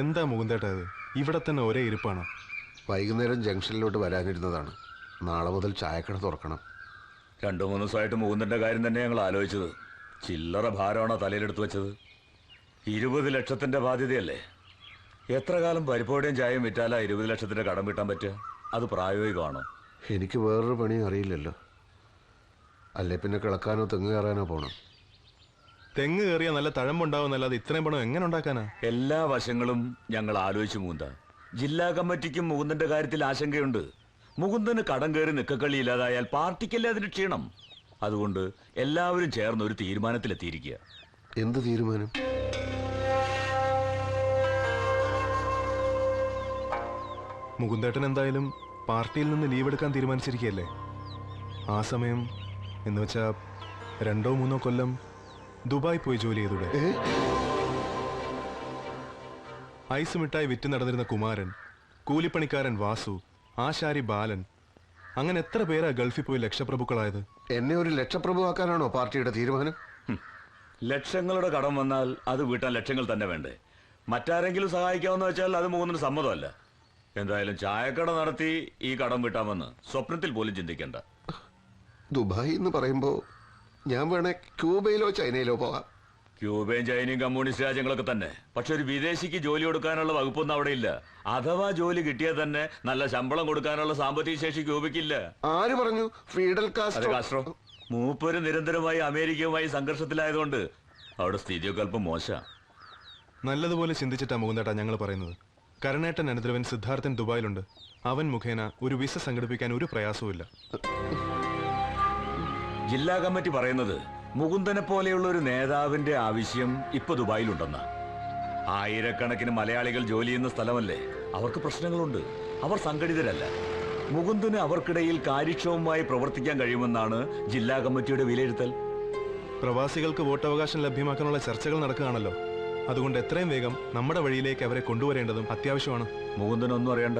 എന്താ മുകുന്ദേട്ടാ ഇത്? ഇവിടെ തന്നെ ഒരേ ഇരിപ്പാണ്. വൈകുന്നേരം ജംഗ്ഷനിലോട്ട് വരാനിരുന്നതാണ്. നാളെ മുതൽ ചായക്കട തുറക്കണം. 2-3 ദിവസമായിട്ട് മുകുന്ദന്റെ കാര്യം തന്നെ ഞങ്ങൾ ആലോചിച്ചത്. ചില്ലറ ഭാരമാണോ തലയിലെടുത്ത് വെച്ചത്? 20 ലക്ഷത്തിന്റെ ബാധ്യതയല്ലേ? എത്ര കാലം പരിപ്പോടെയും ചായയും വിറ്റാലാ 20 ലക്ഷത്തിന്റെ കടം വീട്ടാൻ പറ്റുക? അത് പ്രായോഗികമാണോ? എനിക്ക് വേറൊരു പണി അറിയില്ലല്ലോ. അല്ലേ പിന്നെ കിളക്കാനോ തെങ്ങ് കയറാനോ പോകണം. തെങ്ങ് കയറിയാൽ നല്ല തഴമ്പുണ്ടാവുന്നല്ലാതെ ഇത്രയും പണം എങ്ങനെ ഉണ്ടാക്കാനാ? എല്ലാ വശങ്ങളും ഞങ്ങൾ ആലോചിച്ചു മുകുന്ദ. ജില്ലാ കമ്മിറ്റിക്കും മുകുന്ദന്റെ കാര്യത്തിൽ ആശങ്കയുണ്ട്. മുകുന്ദന് കടം കയറി നിക്കക്കളി ഇല്ലാതായാൽ പാർട്ടിക്കല്ലേ അതിന് ക്ഷീണം. അതുകൊണ്ട് എല്ലാവരും ചേർന്ന് ഒരു തീരുമാനത്തിലെത്തിയിരിക്കുക. എന്ത് തീരുമാനം? മുകുന്ദേട്ടൻ എന്തായാലും പാർട്ടിയിൽ നിന്ന് ലീവ് എടുക്കാൻ തീരുമാനിച്ചിരിക്കുകയല്ലേ. ആ സമയം എന്ന് വെച്ചാ 2-3 കൊല്ലം ദുബായ് പോയി ജോലി ചെയ്തൂടെ? ഐസ് മിഠായി വിറ്റ് നടന്നിരുന്ന കുമാരൻ, കൂലിപ്പണിക്കാരൻ വാസു, ആശാരി ബാലൻ, അങ്ങനെ എത്ര പേരാ ഗൾഫിൽ പോയി ലക്ഷപ്രഭുക്കളായത്? എന്നെ ഒരു ലക്ഷപ്രഭുവാക്കാനാണോ പാർട്ടിയുടെ തീരുമാനം? ലക്ഷങ്ങളുടെ കടം വന്നാൽ അത് വീട്ടാൻ ലക്ഷങ്ങൾ തന്നെ വേണ്ടേ? മറ്റാരെങ്കിലും സഹായിക്കാമെന്ന് വെച്ചാൽ അത് മുകുന്ദന് സമ്മതമല്ല. എന്തായാലും ചായക്കട നടത്തി ഈ കടം വീട്ടാമെന്ന് സ്വപ്നത്തിൽ പോലും ചിന്തിക്കേണ്ട. ദുബായ് എന്ന് പറയുമ്പോ ഞാൻ വേണേ ക്യൂബയിലോ ചൈനയിലോ പോകാം. ക്യൂബയും ചൈനയും കമ്മ്യൂണിസ്റ്റ് രാജ്യങ്ങളൊക്കെ തന്നെ. പക്ഷെ ഒരു വിദേശിക്ക് ജോലി കൊടുക്കാനുള്ള വകുപ്പൊന്നും അവിടെ ഇല്ല. അഥവാ ജോലി കിട്ടിയാൽ തന്നെ നല്ല ശമ്പളം കൊടുക്കാനുള്ള സാമ്പത്തിക ശേഷി ക്യൂബയ്ക്കില്ല. ആര് പറഞ്ഞു? Fidel Castro. മൂപ്പര് നിരന്തരമായി അമേരിക്കയുമായി സംഘർഷത്തിലായതുകൊണ്ട് അവിടെ സ്ഥിതിയൊക്കെ അല്പം മോശം. നല്ലതുപോലെ ചിന്തിച്ചിട്ടാ മുകുന്ദേട്ടാ ഞങ്ങൾ പറയുന്നത്. കരുണേട്ടൻ അനുദ്രവൻ സിദ്ധാർത്ഥൻ ദുബായിലുണ്ട്. അവൻ മുഖേന ഒരു വിസ സംഘടിപ്പിക്കാൻ ഒരു പ്രയാസവും. ജില്ലാ കമ്മിറ്റി പറയുന്നത് മുകുന്ദനെ പോലെയുള്ള ഒരു നേതാവിന്റെ ആവശ്യം ഇപ്പൊ ദുബായിലുണ്ടെന്ന. ആയിരക്കണക്കിന് മലയാളികൾ ജോലി ചെയ്യുന്ന സ്ഥലമല്ലേ. അവർക്ക് പ്രശ്നങ്ങളുണ്ട്. അവർ സംഘടിതരല്ല. മുകുന്ദന് അവർക്കിടയിൽ കാര്യക്ഷമമായി പ്രവർത്തിക്കാൻ കഴിയുമെന്നാണ് ജില്ലാ കമ്മിറ്റിയുടെ വിലയിരുത്തൽ. പ്രവാസികൾക്ക് വോട്ടവകാശം ലഭ്യമാക്കാനുള്ള ചർച്ചകൾ നടക്കുകയാണല്ലോ. അതുകൊണ്ട് എത്രയും വേഗം നമ്മുടെ വഴിയിലേക്ക് അവരെ കൊണ്ടുവരേണ്ടതും അത്യാവശ്യമാണ്. മുകുന്ദനൊന്നും അറിയണ്ട,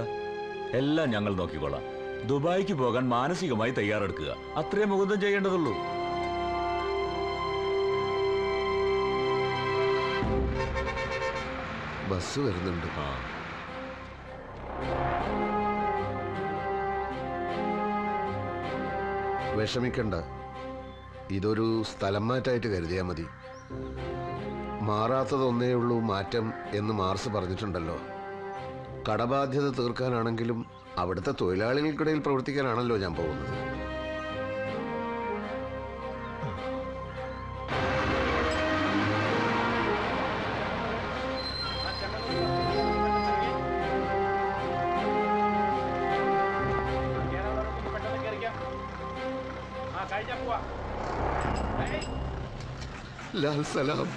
എല്ലാം ഞങ്ങൾ നോക്കിക്കോളാം. ദുബായിക്ക് പോകാൻ മാനസികമായി തയ്യാറെടുക്കുക. അത്രേ മുകുന്ദൻ ചെയ്യേണ്ടതുള്ളൂ. ബസ് വരുന്നുണ്ട്. വിഷമിക്കണ്ട, ഇതൊരു സ്ഥലം മാറ്റായിട്ട് കരുതിയാൽ മതി. മാറാത്തതൊന്നേ ഉള്ളൂ മാറ്റം എന്ന് മാർസ് പറഞ്ഞിട്ടുണ്ടല്ലോ. കടബാധ്യത തീർക്കാനാണെങ്കിലും അവിടുത്തെ തൊഴിലാളികൾക്കിടയിൽ പ്രവർത്തിക്കാനാണല്ലോ ഞാൻ പോകുന്നത്. ലാൽ സലാം.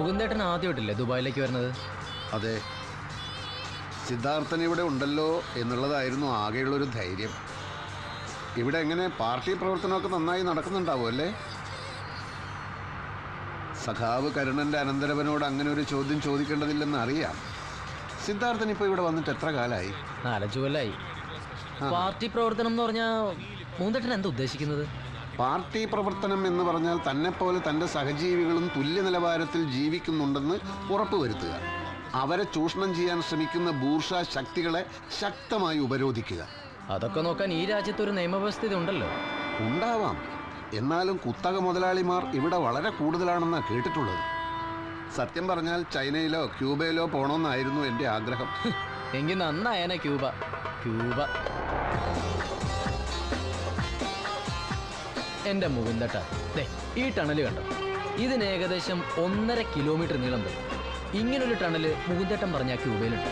മുകുന്ദേട്ടൻ ആദ്യമായിട്ടില്ലേ ദുബായിലേക്ക് വരുന്നത്? അതെ, സിദ്ധാർത്ഥൻ ഇവിടെ ഉണ്ടല്ലോ എന്നുള്ളതായിരുന്നു ആകെയുള്ളൊരു ധൈര്യം. ഇവിടെ എങ്ങനെ പാർട്ടി പ്രവർത്തനമൊക്കെ നന്നായി നടക്കുന്നുണ്ടാവും അല്ലേ? സഖാവ് കരുണന്റെ അനന്തരവനോട് അങ്ങനെ ഒരു ചോദ്യം ചോദിക്കേണ്ടതില്ലെന്ന് അറിയാം. സിദ്ധാർത്ഥൻ ഇപ്പോൾ ഇവിടെ വന്നിട്ട് എത്ര കാലമായി? 4-5 കൊല്ലായി. പാർട്ടി പ്രവർത്തനം എന്ന് പറഞ്ഞാൽ മുകുന്ദേട്ടൻ എന്താ ഉദ്ദേശിക്കുന്നത്? പാർട്ടി പ്രവർത്തനം എന്ന് പറഞ്ഞാൽ തന്നെപ്പോലെ തൻ്റെ സഹജീവികളും തുല്യ നിലവാരത്തിൽ ജീവിക്കുന്നുണ്ടെന്ന് ഉറപ്പുവരുത്തുക. അവരെ ചൂഷണം ചെയ്യാൻ ശ്രമിക്കുന്ന ബൂർഷാ ശക്തികളെ ശക്തമായി ഉപരോധിക്കുക. അതൊക്കെ നോക്കാൻ ഈ രാജ്യത്ത് ഒരു നിയമവ്യവസ്ഥ ഉണ്ടല്ലോ. ഉണ്ടാവാം, എന്നാലും കുത്തക മുതലാളിമാർ ഇവിടെ വളരെ കൂടുതലാണെന്നാണ് കേട്ടിട്ടുള്ളത്. സത്യം പറഞ്ഞാൽ ചൈനയിലോ ക്യൂബയിലോ പോകണമെന്നായിരുന്നു എൻ്റെ ആഗ്രഹം. എങ്കിൽ നന്നായനെ ക്യൂബ. എൻ്റെ മുകുന്ദേട്ടാ, ഈ ടണല് കണ്ടോ? ഇതിന് ഏകദേശം 1.5 കിലോമീറ്റർ നീളം വരും. ഇങ്ങനൊരു ടണല് മുകുന്ദേട്ടൻ പറഞ്ഞ ക്യൂബയിലുണ്ട്.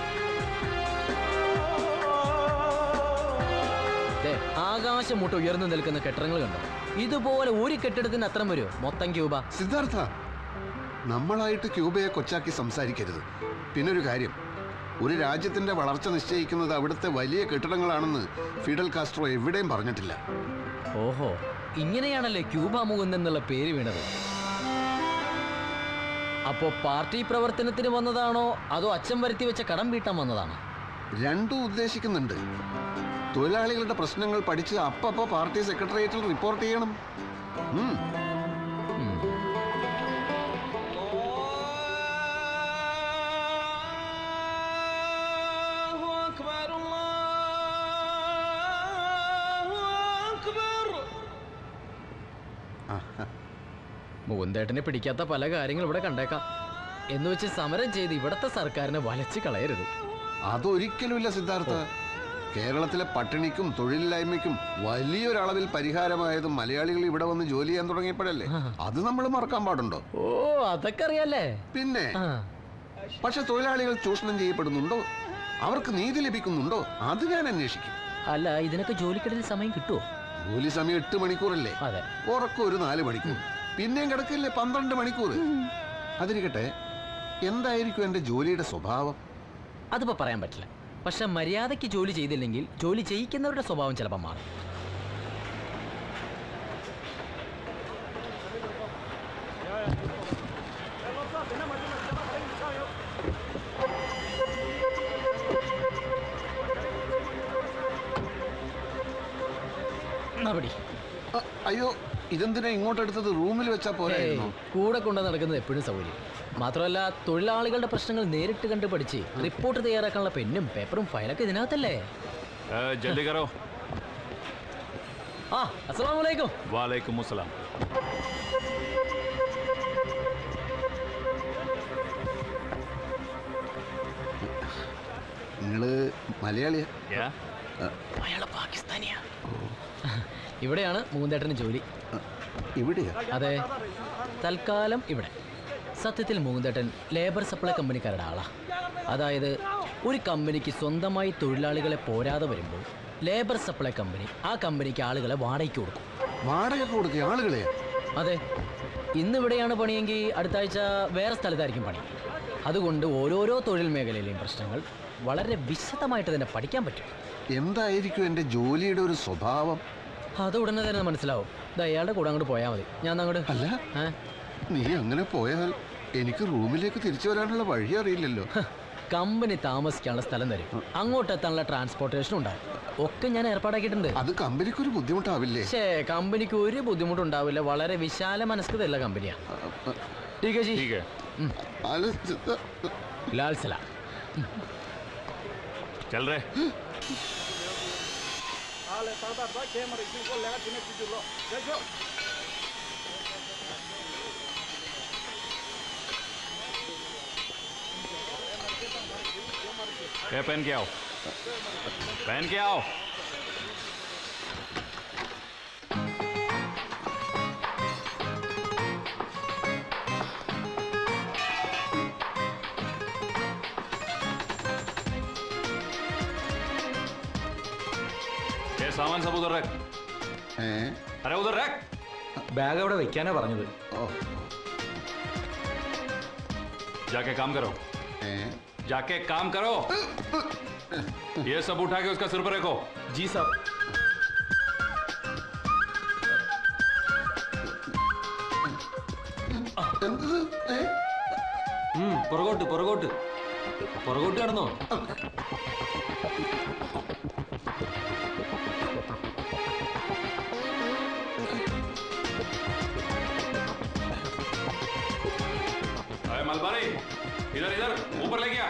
ആകാശം മുട്ട ഉയർന്നു നിൽക്കുന്ന കെട്ടിടങ്ങൾ കണ്ടോ? ഇതുപോലെ ഒരു കെട്ടിടത്തിന് അത്രം വരുമോ മൊത്തം ക്യൂബ? സിദ്ധാർത്ഥ, നമ്മളായിട്ട് ക്യൂബയെ കൊച്ചാക്കി സംസാരിക്കരുത്. പിന്നൊരു കാര്യം, ഒരു രാജ്യത്തിന്റെ വളർച്ച നിശ്ചയിക്കുന്നത് അവിടുത്തെ വലിയ കെട്ടിടങ്ങളാണെന്ന് ഫിഡൽ കാസ്ട്രോ എവിടെയും പറഞ്ഞിട്ടില്ല. ഓഹോ, ഇങ്ങനെയാണല്ലേ ക്യൂബ മുകുന്ദൻ എന്നുള്ള പേര് വീണത്. അപ്പോ പാർട്ടി പ്രവർത്തനത്തിന് വന്നതാണോ അതോ അച്ഛൻ വരുത്തി വെച്ച കടം വീട്ടാൻ വന്നതാണോ? രണ്ടും ഉദ്ദേശിക്കുന്നുണ്ട്. തൊഴിലാളികളുടെ പ്രശ്നങ്ങൾ പഠിച്ച് അപ്പപ്പോ പാർട്ടി സെക്രട്ടേറിയറ്റിൽ റിപ്പോർട്ട് ചെയ്യണം. മുകുന്ദേട്ടനെ പിടിക്കാത്ത പല കാര്യങ്ങൾ ഇവിടെ കണ്ടേക്കാം. എന്ന് വെച്ച് സമരം ചെയ്ത് ഇവിടത്തെ സർക്കാരിനെ വലച്ച് കളയരുത്. അതൊരിക്കലുമില്ല സിദ്ധാർത്ഥ. കേരളത്തിലെ പട്ടിണിക്കും തൊഴിലില്ലായ്മയ്ക്കും വലിയൊരളവിൽ പരിഹാരമായതും മലയാളികൾ ഇവിടെ വന്ന് ജോലി ചെയ്യാൻ തുടങ്ങിയപ്പോഴല്ലേ. അത് നമ്മൾ മറക്കാൻ പാടുണ്ടോ? ഓ, അതൊക്കെ അറിയാലേ. പിന്നെ പക്ഷെ തൊഴിലാളികൾ ചൂഷണം ചെയ്യപ്പെടുന്നുണ്ടോ, അവർക്ക് നീതി ലഭിക്കുന്നുണ്ടോ, അത് ഞാൻ അന്വേഷിക്കും. അല്ല, ഇതിനൊക്കെ ജോലിക്കിടയിൽ സമയം കിട്ടുമോ? ജോലി സമയം 8 മണിക്കൂറല്ലേ? അതെ. ഉറക്കം ഒരു 4 മണിക്കൂർ, പിന്നെയും കിടക്കില്ലേ 12 മണിക്കൂർ. അതിരിക്കട്ടെ, എന്തായിരിക്കും എന്റെ ജോലിയുടെ സ്വഭാവം? അതിപ്പോ പറയാൻ പറ്റില്ല. പക്ഷെ മര്യാദയ്ക്ക് ജോലി ചെയ്തില്ലെങ്കിൽ ജോലി ചെയ്യിക്കുന്നവരുടെ സ്വഭാവം ചിലപ്പോൾ മാറും. അയ്യോ, ഇതെന്തിനാ ഇങ്ങോട്ടെടുത്തത്? റൂമിൽ വെച്ചാ പോരായിരുന്നോ? കൂടെ കൊണ്ട് നടക്കുന്നത് എപ്പോഴും സൗകര്യം. മാത്രമല്ല, തൊഴിലാളികളുടെ പ്രശ്നങ്ങൾ നേരിട്ട് കണ്ട് പഠിച്ച് റിപ്പോർട്ട് തയ്യാറാക്കാനുള്ള പെന്നും പേപ്പറും ഫയലൊക്കെ ഇതിനകത്തല്ലേ. जल्दी करो। अस्सलाम वालेकुम। वालेकुम अस्सलाम। നിങ്ങള് മലയാളിയാ? അയാള് പാകിസ്ഥാനിയാ. ഇവിടെയാണ് മുകുന്ദേട്ടന് ജോലി. ഇവിടെയാ? അതെ, തൽക്കാലം ഇവിടെ. സത്യത്തിൽ മുകുന്ദേട്ടൻ ലേബർ സപ്ലൈ കമ്പനിക്കാരുടെ ആളാ. അതായത് ഒരു കമ്പനിക്ക് സ്വന്തമായി തൊഴിലാളികളെ പോരാതെ വരുമ്പോൾ ലേബർ സപ്ലൈ കമ്പനി ആ കമ്പനിക്ക് ആളുകളെ വാടകയ്ക്ക് കൊടുക്കും. വാടക കൊടുക്കുക ആളുകളെ? അതെ. ഇന്നിവിടെയാണ് പണിയെങ്കിൽ അടുത്ത ആഴ്ച വേറെ സ്ഥലത്തായിരിക്കും പണി. അതുകൊണ്ട് ഓരോരോ തൊഴിൽ മേഖലയിലെയും പ്രശ്നങ്ങൾ വളരെ വിശദമായിട്ട് തന്നെ പഠിക്കാൻ പറ്റും. എന്തായിരിക്കും എൻ്റെ ജോലിയുടെ ഒരു സ്വഭാവം? അത് ഉടനെ തന്നെ മനസ്സിലാവും. ഇത് അയാളുടെ കൂടെ അങ്ങോട്ട് പോയാൽ മതി. ഞാൻ അങ്ങോട്ട്. അല്ല, നീ അങ്ങനെ പോയാൽ എനിക്ക് റൂമിലേക്ക് തിരിച്ചു വരാനുള്ള വഴി അറിയില്ലല്ലോ. കമ്പനി താമസിക്കാനുള്ള സ്ഥലം തരും, അങ്ങോട്ട് എത്താനുള്ള ട്രാൻസ്പോർട്ടേഷൻ ഉണ്ടാവും, ഒക്കെ ഞാൻ ഏർപ്പാടാക്കിയിട്ടുണ്ട്. അത് കമ്പനിക്കൊരു ബുദ്ധിമുട്ടാവില്ലേ? കമ്പനിക്ക് ഒരു ബുദ്ധിമുട്ടുണ്ടാവില്ല. വളരെ വിശാല മനസ്കതയുള്ള കമ്പനിയാണ്. ലാൽ സലാം. चल रहे। पहन के आओ, पहन के आओ। सामान सब उधर रख। अरे उधर रख। ബാഗ് അവിടെ വെക്കാനാ പറഞ്ഞത്. जाके काम करो, जाके काम करो। ये सब उठा के उसका सिर पर रखो। जी साहब। പുറകോട്ട് പുറകോട്ട് പുറകോട്ട് കടന്നോ. मलबारी इधर इधर ऊपर ले गया।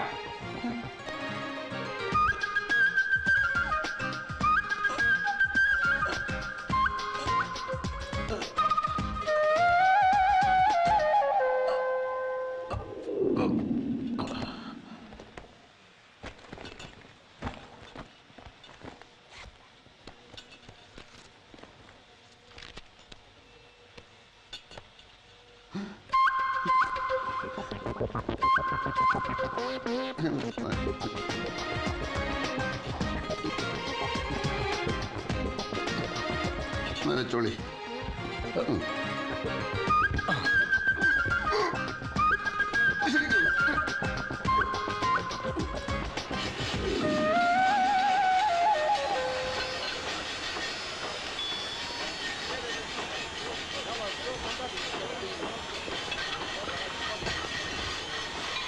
വെച്ചോളി.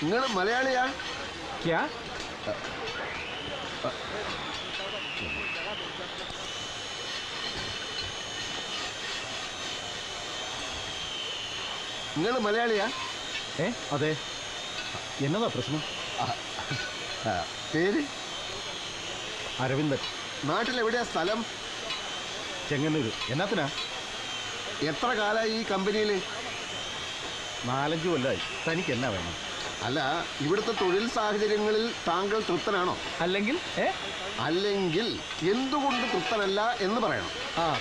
നിങ്ങൾ മലയാളിയാ? നിങ്ങൾ മലയാളിയാ? അതെ. എന്നതാ പ്രശ്നം? പേര്? അരവിന്ദൻ. നാട്ടിലെവിടെയാ സ്ഥലം? ചെങ്ങന്നൂര്. എന്നാത്തിനാ? എത്ര കാലമായി ഈ കമ്പനിയിൽ? 4-5 കൊല്ലമായി. തനിക്ക് എന്നാ വേണം? അല്ല, ഇവിടുത്തെ തൊഴിൽ സാഹചര്യങ്ങളിൽ താങ്കൾ തൃപ്തനാണോ? അല്ലെങ്കിൽ അല്ലെങ്കിൽ എന്തുകൊണ്ട് തൃപ്തനല്ല എന്ന് പറയണം.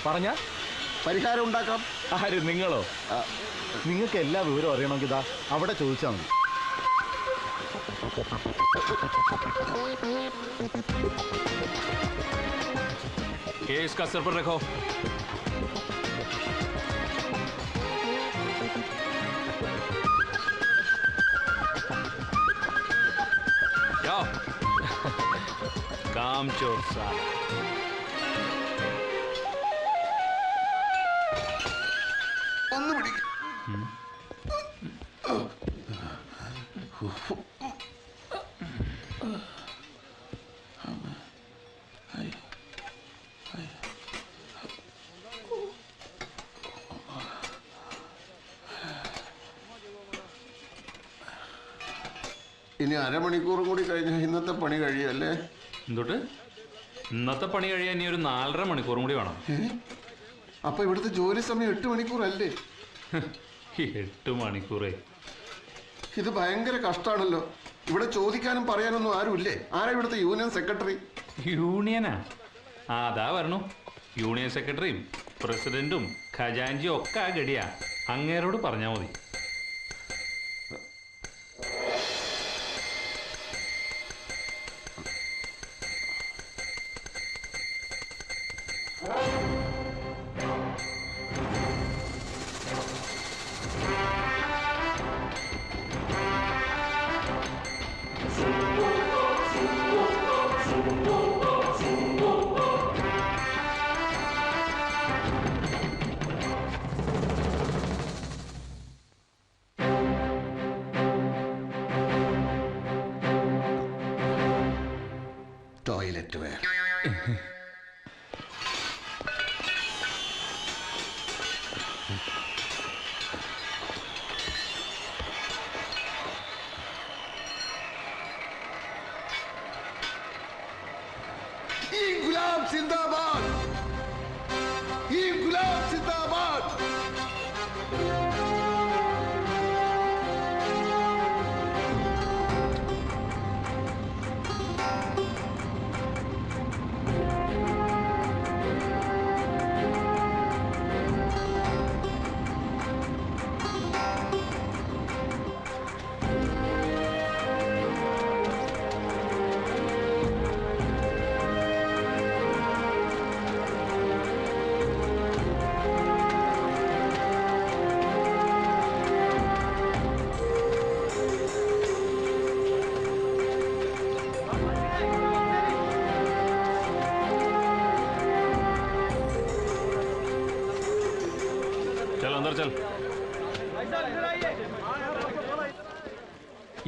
പറഞ്ഞ പരിഹാരം ഉണ്ടാക്കാം. ആര്? നിങ്ങളോ? നിങ്ങൾക്ക് എല്ലാ വിവരവും അറിയണമെങ്കിൽ ഇതാ അവിടെ ചോദിച്ചാൽ മതി. ये इसका सर पर रखो. जाओ. काम चोर साला. ഒന്ന് പിടിക്ക. ഇനി അരമണിക്കൂറും കൂടി കഴിഞ്ഞാൽ ഇന്നത്തെ പണി കഴിയല്ലേ? എന്തുട്ട്? ഇന്നത്തെ പണി കഴിയാൻ ഇനി ഒരു 4.5 മണിക്കൂറും കൂടി വേണം. അപ്പൊ ഇവിടുത്തെ ജോലി സമയം 8 മണിക്കൂറല്ലേ? 8 മണിക്കൂറേ. ഇത് ഭയങ്കര കഷ്ടാണല്ലോ. ഇവിടെ ചോദിക്കാനും പറയാനൊന്നും ആരുമില്ലേ? ആരാ ഇവിടുത്തെ യൂണിയൻ സെക്രട്ടറി? യൂണിയനാ? അതാ വരണു. യൂണിയൻ സെക്രട്ടറിയും പ്രസിഡന്റും ഖജാൻജിയും ഒക്കെ ആ ഗടിയാ. അങ്ങേരോട് പറഞ്ഞാൽ മതി. ടോയ്ലറ്റ് വേണം. ഇൻക്ലാബ് സിന്ദാബാദ്! ഇൻക്ലാബ് സിന്ദാബാദ്!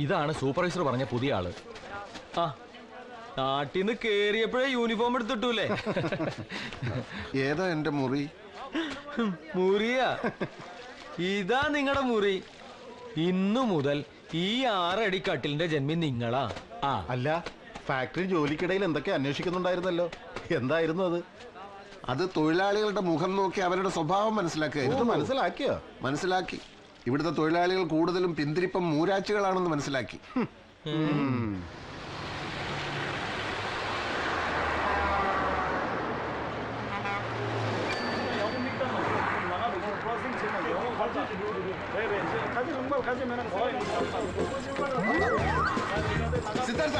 ഇതാണ് സൂപ്പർവൈസർ പറഞ്ഞ പുതിയ ആള്. നാട്ടിന്ന് കേറിയപ്പോഴേ യൂണിഫോം എടുത്തിട്ടൂലേ? ഏതാ എന്റെ മുറി? മുറിയാ? ഇതാ നിങ്ങളുടെ മുറി. ഇന്നു മുതൽ ഈ 6 അടി കട്ടിലിന്റെ ജന്മി നിങ്ങളാ. അല്ല, ഫാക്ടറി ജോലിക്കിടയിൽ എന്തൊക്കെ അന്വേഷിക്കുന്നുണ്ടായിരുന്നല്ലോ. എന്തായിരുന്നു അത്? അത് തൊഴിലാളികളുടെ മുഖം നോക്കി അവരുടെ സ്വഭാവം മനസ്സിലാക്കുക. ഇത് മനസ്സിലാക്കിയോ? മനസ്സിലാക്കി. ഇവിടുത്തെ തൊഴിലാളികൾ കൂടുതലും പിന്തിരിപ്പം മൂരാച്ചുകളാണെന്ന് മനസ്സിലാക്കി. സിദ്ധാർത്ഥ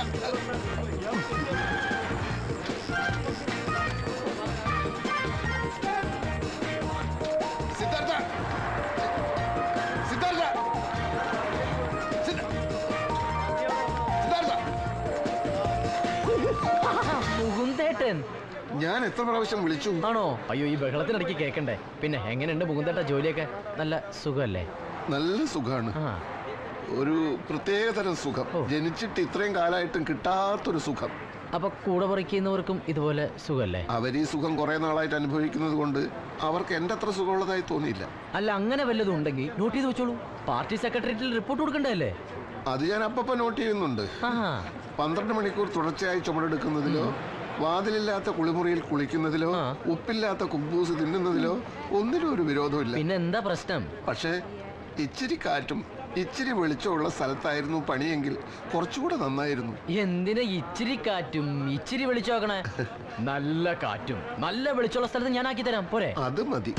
സിദ്ധാർത്ഥ സിദ്ധാർത്ഥ സിദ്ധാർത്ഥ മുകുന്ദേട്ടൻ ഞാൻ എത്ര പ്രാവശ്യം വിളിച്ചു? ആണോ? അയ്യോ, ഈ ബഹളത്തിനിടയ്ക്ക് കേൾക്കണ്ടേ. പിന്നെ എങ്ങനെയുണ്ട് മുകുന്ദേട്ട ജോലിയൊക്കെ? നല്ല സുഖമല്ലേ? നല്ല സുഖാണ്. ആ, ഒരു പ്രത്യേകതരം സുഖം. ജനിച്ചിട്ട് ഇത്രയും കാലമായിട്ടും കിട്ടാത്തൊരു സുഖം. അപ്പൊ കൂടെ പറിക്കുന്നവർക്കും ഇതുപോലെ സുഖമല്ലേ? അവർ ഈ സുഖം കുറെ നാളായിട്ട് അനുഭവിക്കുന്നത് കൊണ്ട് അവർക്ക് എന്റെ അത്ര സുഖമുള്ളതായി തോന്നിയില്ല. അല്ല, അങ്ങനെ വല്ലതും ഉണ്ടെങ്കിൽ നോട്ട് ചെയ്ത് വെച്ചോളൂ. പാർട്ടി സെക്രട്ടേറിയറ്റിൽ റിപ്പോർട്ട് കൊടുക്കണ്ടല്ലേ? അത് ഞാൻ അപ്പപ്പോ നോട്ട് ചെയ്യുന്നുണ്ട്. ആ, 12 മണിക്കൂർ തുടർച്ചയായി ചുമടെടുക്കുന്നതിലോ, വാതിലില്ലാത്ത കുളിമുറിയിൽ കുളിക്കുന്നതിലോ, ഉപ്പില്ലാത്ത കുബൂസ് തിന്നുന്നതിലോ ഒന്നിനും ഒരു വിരോധമില്ല. പിന്നെ എന്താ പ്രശ്നം? പക്ഷേ ഇച്ചിരി കാറ്റും ഇച്ചിരി വെളിച്ചമുള്ള സ്ഥലത്തായിരുന്നു പണിയെങ്കിൽ കുറച്ചുകൂടെ നന്നായിരുന്നു. എന്തിനാ ഇച്ചിരി കാറ്റും ഇച്ചിരി വെളിച്ചമാക്കണേ? നല്ല കാറ്റും നല്ല വെളിച്ചമുള്ള സ്ഥലത്ത് ഞാൻ ആക്കി തരാം, പോരെ? അത് മതി.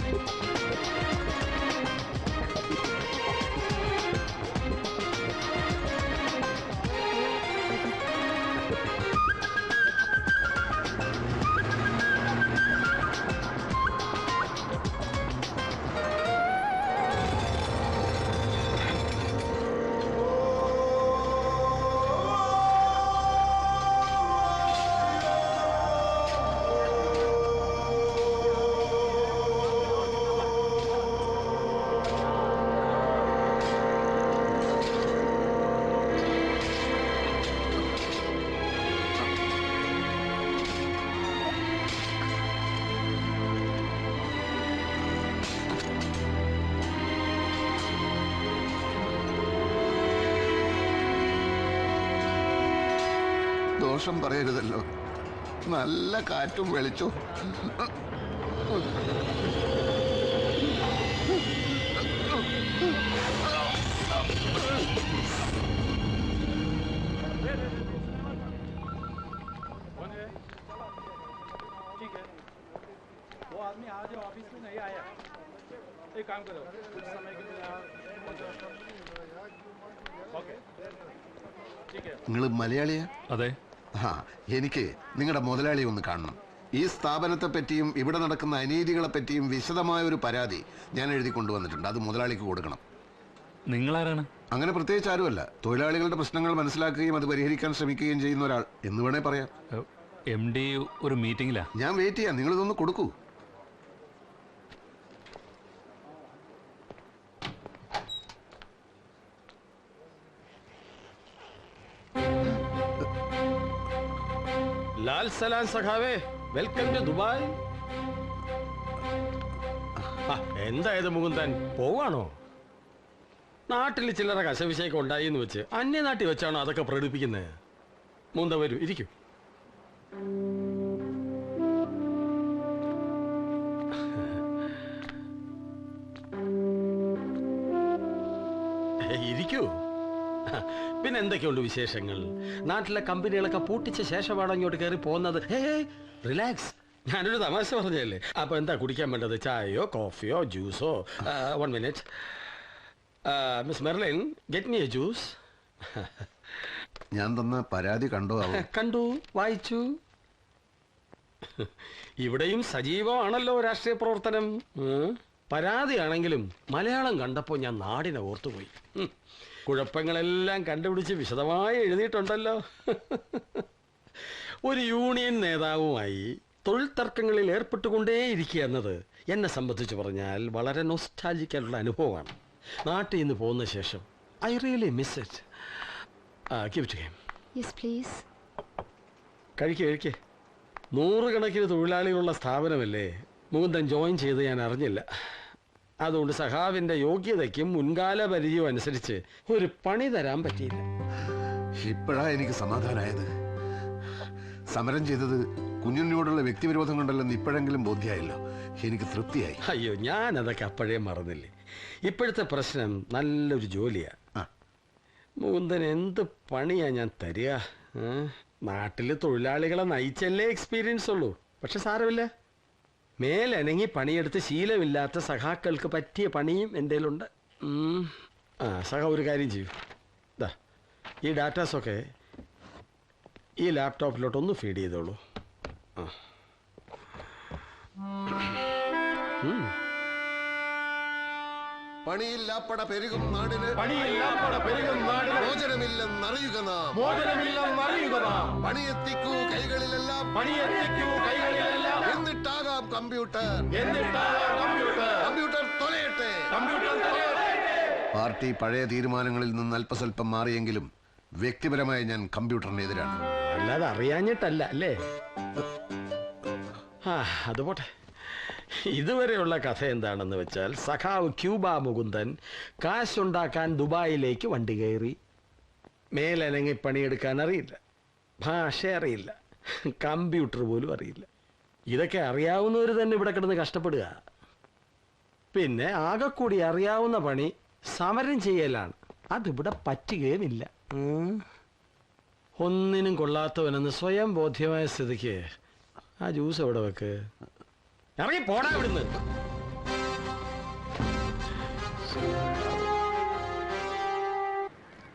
ദോഷം പറയരുതല്ലോ. നല്ല കാറ്റും വെളിച്ചോ. നിങ്ങൾ മലയാളിയാ? അതെ. ആ, എനിക്ക് നിങ്ങളുടെ മുതലാളി ഒന്ന് കാണണം. ഈ സ്ഥാപനത്തെ പറ്റിയും ഇവിടെ നടക്കുന്ന അനീതികളെ പറ്റിയും വിശദമായ ഒരു പരാതി ഞാൻ എഴുതി കൊണ്ടുവന്നിട്ടുണ്ട്. അത് മുതലാളിക്ക് കൊടുക്കണം. നിങ്ങളാരാണ്? അങ്ങനെ പ്രത്യേകിച്ച് ആരുമല്ല. തൊഴിലാളികളുടെ പ്രശ്നങ്ങൾ മനസ്സിലാക്കുകയും അത് പരിഹരിക്കാൻ ശ്രമിക്കുകയും ചെയ്യുന്ന ഒരാൾ എന്ന് വേണേ പറയാം. MD ഒരു മീറ്റിംഗിലാ. ഞാൻ വെയിറ്റ് ചെയ്യാം. നിങ്ങളിതൊന്ന് കൊടുക്കൂ. ലാൽ സലാം സഖാവേ, വെൽക്കം ടു ദുബായ്. എന്തായത് മുകുന്ദൻ, പോവാണോ? നാട്ടിൽ ചില്ലറ കശവിശയൊക്കെ ഉണ്ടായി എന്ന് വെച്ച് അന്യനാട്ടിൽ വെച്ചാണോ അതൊക്കെ പ്രകടിപ്പിക്കുന്നത്? മുകുന്ദ വരൂ, ഇരിക്കൂ. ഇരിക്കൂ. പിന്നെ എന്തൊക്കെയുണ്ട് വിശേഷങ്ങൾ? നാട്ടിലെ കമ്പനികളൊക്കെ പൂട്ടിച്ച ശേഷമാണ് ഇങ്ങോട്ട് കയറി പോകുന്നത്. റിലാക്സ്, ഞാനൊരു തമാശ പറഞ്ഞല്ലേ. അപ്പൊ എന്താ കുടിക്കാൻ വേണ്ടത്? ചായയോ കോഫിയോ ജ്യൂസോ? 1 minute. Miss Merlin, get me A juice. ഞാൻ തന്ന പരാതി കണ്ടോ? കണ്ടു, വായിച്ചു. ഇവിടെയും സജീവമാണല്ലോ രാഷ്ട്രീയ പ്രവർത്തനം. പരാതിയാണെങ്കിലും മലയാളം കണ്ടപ്പോൾ ഞാൻ നാടിനെ ഓർത്തുപോയി. കുഴപ്പങ്ങളെല്ലാം കണ്ടുപിടിച്ച് വിശദമായി എഴുതിയിട്ടുണ്ടല്ലോ. ഒരു യൂണിയൻ നേതാവുമായി തൊഴിൽ തർക്കങ്ങളിൽ ഏർപ്പെട്ടുകൊണ്ടേയിരിക്കുക എന്നത് എന്നെ സംബന്ധിച്ച് പറഞ്ഞാൽ വളരെ നൊസ്റ്റാൾജിക്കാനുള്ള അനുഭവമാണ്. നാട്ടിൽ നിന്ന് പോകുന്ന ശേഷം I really miss it. Give to him. Yes please. കഴിക്കേ. 100 കണക്കിന് തൊഴിലാളികളുള്ള സ്ഥാപനമല്ലേ. മുകുന്ദൻ ജോയിൻ ചെയ്ത് ഞാൻ അറിഞ്ഞില്ല. അതുകൊണ്ട് സഖാവിന്റെ യോഗ്യതയ്ക്കും മുൻകാല പരിചയവും അനുസരിച്ച് ഒരു പണി തരാൻ പറ്റിയില്ല. ഇപ്പോഴാ എനിക്ക് സമാധാനമായത്. സമരം ചെയ്തത് കുഞ്ഞുണ്ണിയോടുള്ള വ്യക്തിവിരോധം കൊണ്ടല്ലെന്ന് ഇപ്പോഴെങ്കിലും ബോധ്യമായല്ലോ. എനിക്ക് തൃപ്തിയായി. അയ്യോ, ഞാൻ അതൊക്കെ അപ്പോഴേ മറന്നില്ലേ. ഇപ്പോഴത്തെ പ്രശ്നം നല്ലൊരു ജോലിയാ. മുകുന്ദൻ എന്ത് പണിയാ ഞാൻ തരിക? നാട്ടില് തൊഴിലാളികളെ നയിച്ചല്ലേ എക്സ്പീരിയൻസ് ഉള്ളൂ. പക്ഷെ സാരമില്ല, മേലനങ്ങി പണിയെടുത്ത് ശീലമില്ലാത്ത സഖാക്കൾക്ക് പറ്റിയ പണിയും എൻ്റെ കയ്യിലുണ്ട്. സഹ ഒരു കാര്യം ചെയ്യൂ. ഇതാ ഈ ഡാറ്റാസൊക്കെ ഈ ലാപ്ടോപ്പിലോട്ടൊന്ന് ഫീഡ് ചെയ്തോളൂ. പണിയില്ലാപ്പട പെരുകും നാടിന് മോചനമില്ലെന്നറിയുക നാം പണിയെത്തിക്കൂ കൈകളിലെല്ലാം എന്നിട്ടാകാം കമ്പ്യൂട്ടർ കമ്പ്യൂട്ടർ തൊലയട്ടെ. പാർട്ടി പഴയ തീരുമാനങ്ങളിൽ നിന്ന് അല്പസ്വല്പം മാറിയെങ്കിലും വ്യക്തിപരമായി ഞാൻ കമ്പ്യൂട്ടറിനെതിരാണ്. അല്ലാതെ അറിയാഞ്ഞിട്ടല്ല അല്ലേ? അത് പോട്ടെ. ഇതുവരെയുള്ള കഥ എന്താണെന്ന് വെച്ചാൽ സഖാവ് ക്യൂബ മുകുന്ദൻ കാശുണ്ടാക്കാൻ ദുബായിലേക്ക് വണ്ടി കയറി. മേലനങ്ങി പണിയെടുക്കാൻ അറിയില്ല, ഭാഷ അറിയില്ല, കമ്പ്യൂട്ടർ പോലും അറിയില്ല. ഇതൊക്കെ അറിയാവുന്നവർ തന്നെ ഇവിടെ കിടന്ന് കഷ്ടപ്പെടുക. പിന്നെ ആകെക്കൂടി അറിയാവുന്ന പണി സമരം ചെയ്യലാണ്. അതിവിടെ പറ്റുകയുമില്ല. ഒന്നിനും കൊള്ളാത്തവനെന്ന് സ്വയം ബോധ്യമായ സ്ഥിതിക്ക് ആ ജ്യൂസ് എവിടെ വെക്ക്. ഇറങ്ങി പോടാ ഇവിടുന്ന്.